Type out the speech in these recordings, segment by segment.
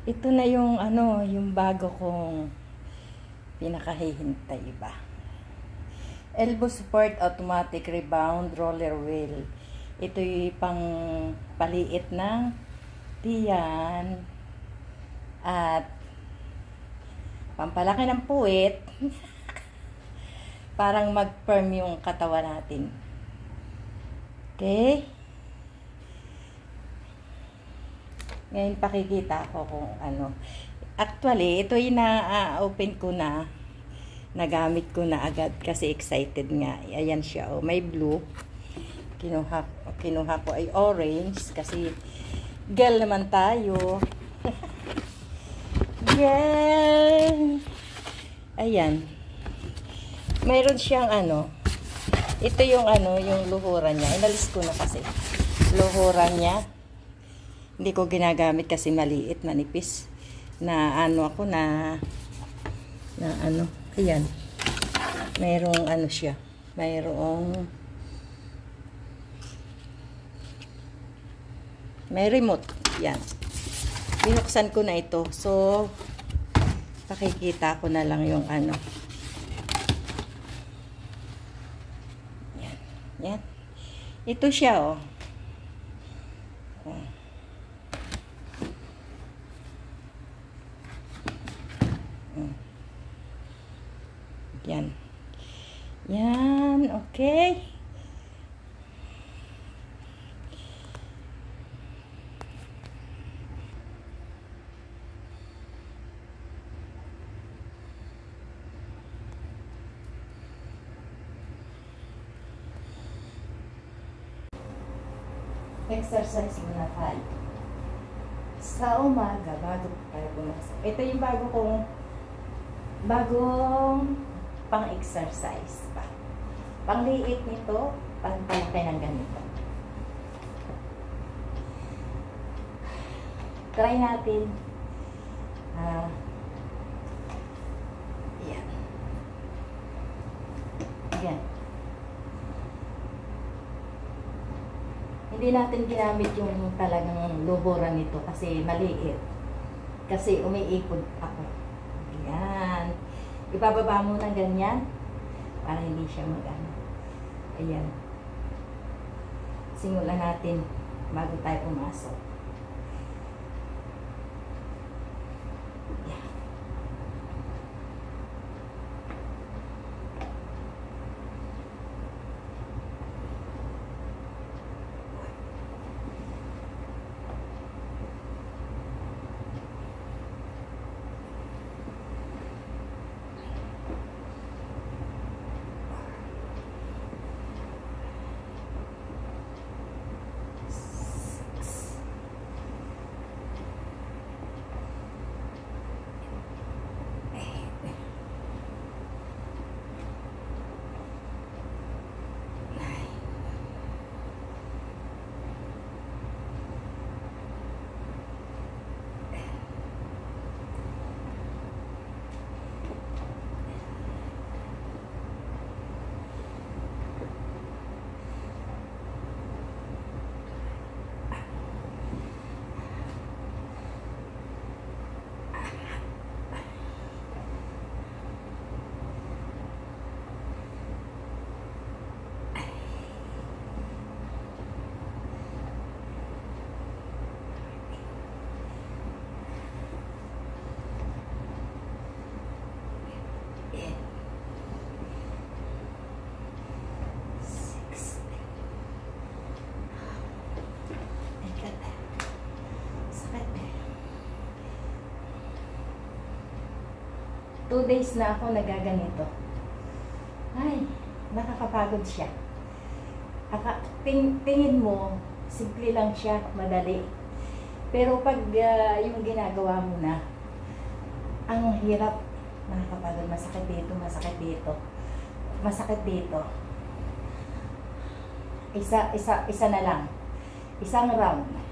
Ito na yung ano, yung bago kong pinakahihintay ba. Elbow support automatic rebound roller wheel. Ito yung pang paliit ng tiyan at pampalaki ng puwit. Parang mag-firm yung katawan natin. Okay? Ngayon pakikita ko kung ano. Actually, ito yung na-open ko na. Nagamit ko na agad kasi excited nga. Ayan siya. Oh, may blue. Kinuha ko ay orange kasi girl naman tayo. Girl! Ayan. Mayroon siyang ano. Ito yung ano, yung luhuran niya. Inalis ko na kasi. Luhuran niya. Hindi ko ginagamit kasi maliit, manipis. Na ano ako na ano. Ayan. Mayroong ano siya. Mayroong may remote. Yan. Binuksan ko na ito. So, pakikita ko na lang yung ano. Yan. Yan. Ito siya, oh. Yan. Yan. Okay. Exercise muna tayo. Sa umaga, bago tayo pumasok. Ito yung bagong pang-exercise pa. Pangliit nito, pangpalaki ng ganito. Try natin. Yan. Yan. Hindi natin ginamit yung talagang luhuran nito kasi maliit. Kasi umiikot ako. Ayan. Ibababa mo ng ganyan para hindi siya mag-ano. Ayan. Simulan natin bago tayo pumasok. Ayan. Two days na ako nagaganito. Ay, nakakapagod siya. Tingin mo, simple lang siya, madali. Pero pag yung ginagawa mo na, ang hirap, nakakapagod, masakit dito, masakit dito. Masakit dito. Isa na lang. Isang round.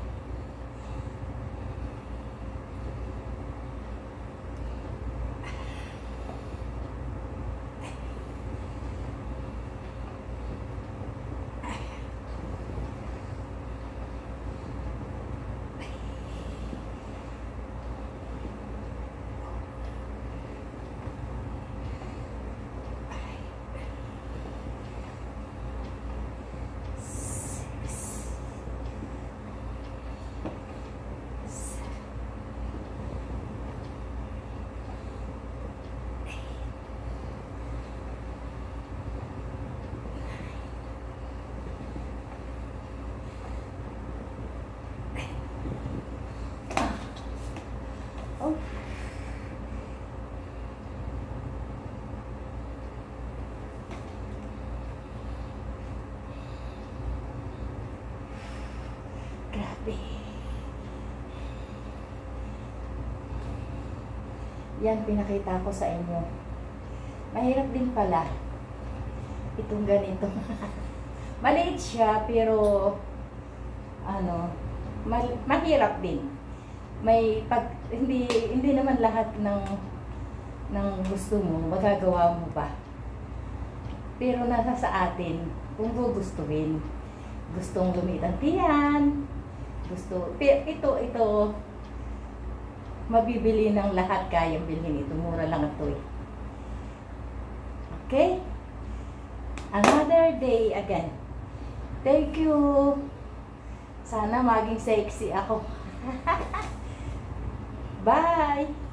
Yan, pinakita ko sa inyo. Mahirap din pala itong ganito. Maliit siya, pero ano, mahirap din. May pag hindi naman lahat ng gusto mo magagawa mo pa. Pero nasa sa atin kung gugustuhin. Gustong lumit ang tiyan. Ito mabibili ng lahat, kayang bilhin ito. Mura lang ito eh. Okay? Another day again. Thank you. Sana maging sexy ako. Bye!